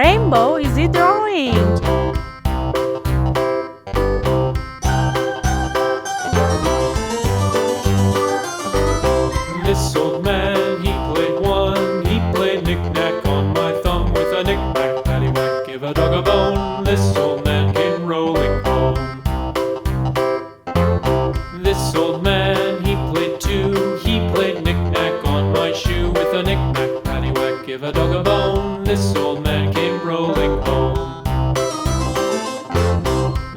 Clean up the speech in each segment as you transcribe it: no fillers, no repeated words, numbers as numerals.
rainbow is it orange? This old man, he played one. He played knick-knack on my thumb with a knick-knack, paddywhack, give a dog a bone. This old man came rolling home. This old man, he played two. He played knick-knack on my shoe with a knick-knack, paddywhack, give a dog a bone. This old man came rolling home.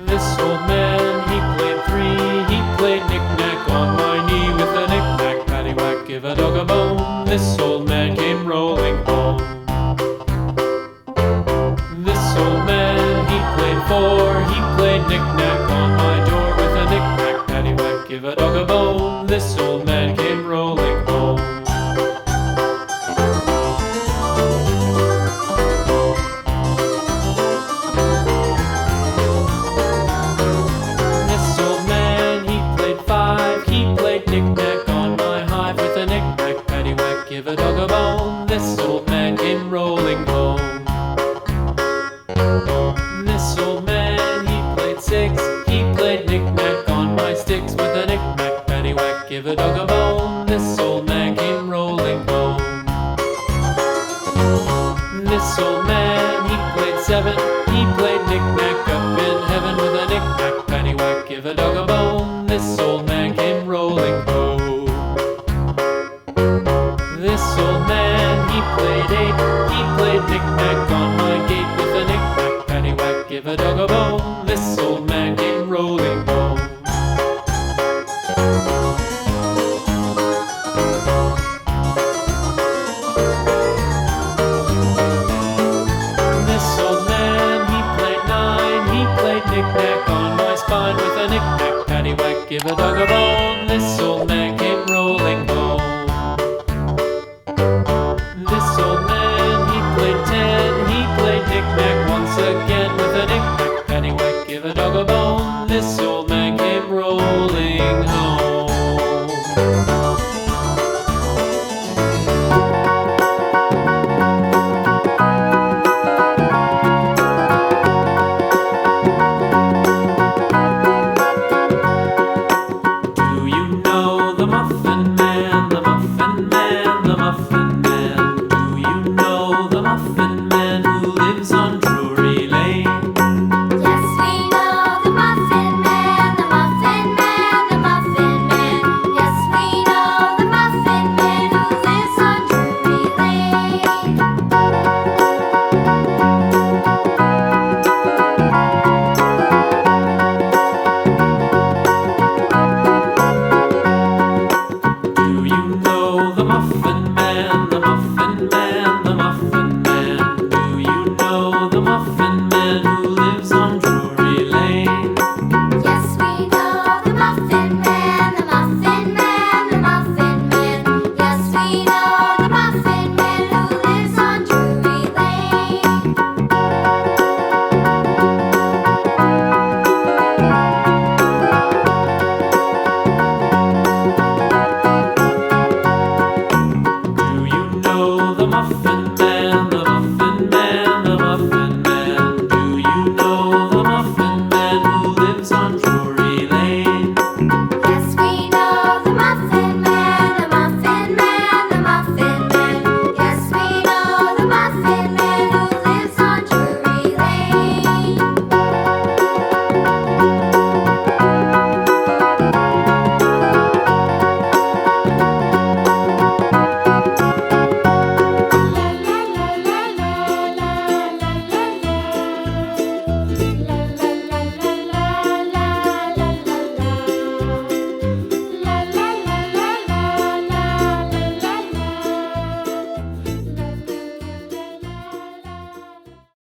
This old man, he played three. He played knick-knack on my knee with a knick-knack, paddywhack, give a dog a bone. This old man came rolling home. This old man, he played four. He played knick-knack on my door with a knick-knack, paddywhack, give a dog a bone. This old man came rolling home. This old man, he played five. He played knick-knack on my hive with a knick-knack, paddywhack, give a dog a bone. This old man came rolling home. This old man, he played six. He played knick-knack on my sticks with a knick-knack, paddywhack, give a dog a bone. This old man came rolling home. This old man, he played seven. He played knick-knack up in heaven with a knick-knack, paddywhack, give a dog a bone. This old man came rolling home. This old man, he played eight. He played knick-knack on my gate with a knick-knack, paddywhack, give a dog a bone. This old man came rolling home. This old man, he played nine. He played knick-knack on my spine with a knick-knack, paddywhack, give a dog a bone. This old man came rolling home. This old man, he played ten. He played knick-knack once again with a knick-knack, paddywhack, give a dog a bone. This old man came rolling home. Do you know the Muffin Man, the Muffin Man, the Muffin Man? Do you know the Muffin Man who lives on Drury Lane? Yes, we know the Muffin Man, the Muffin Man, the Muffin Man. Yes, we know the Muffin Man who lives on Drury Lane. Do you know the Muffin Man, the Muffin Man, the Muffin Man? Do you know the Muffin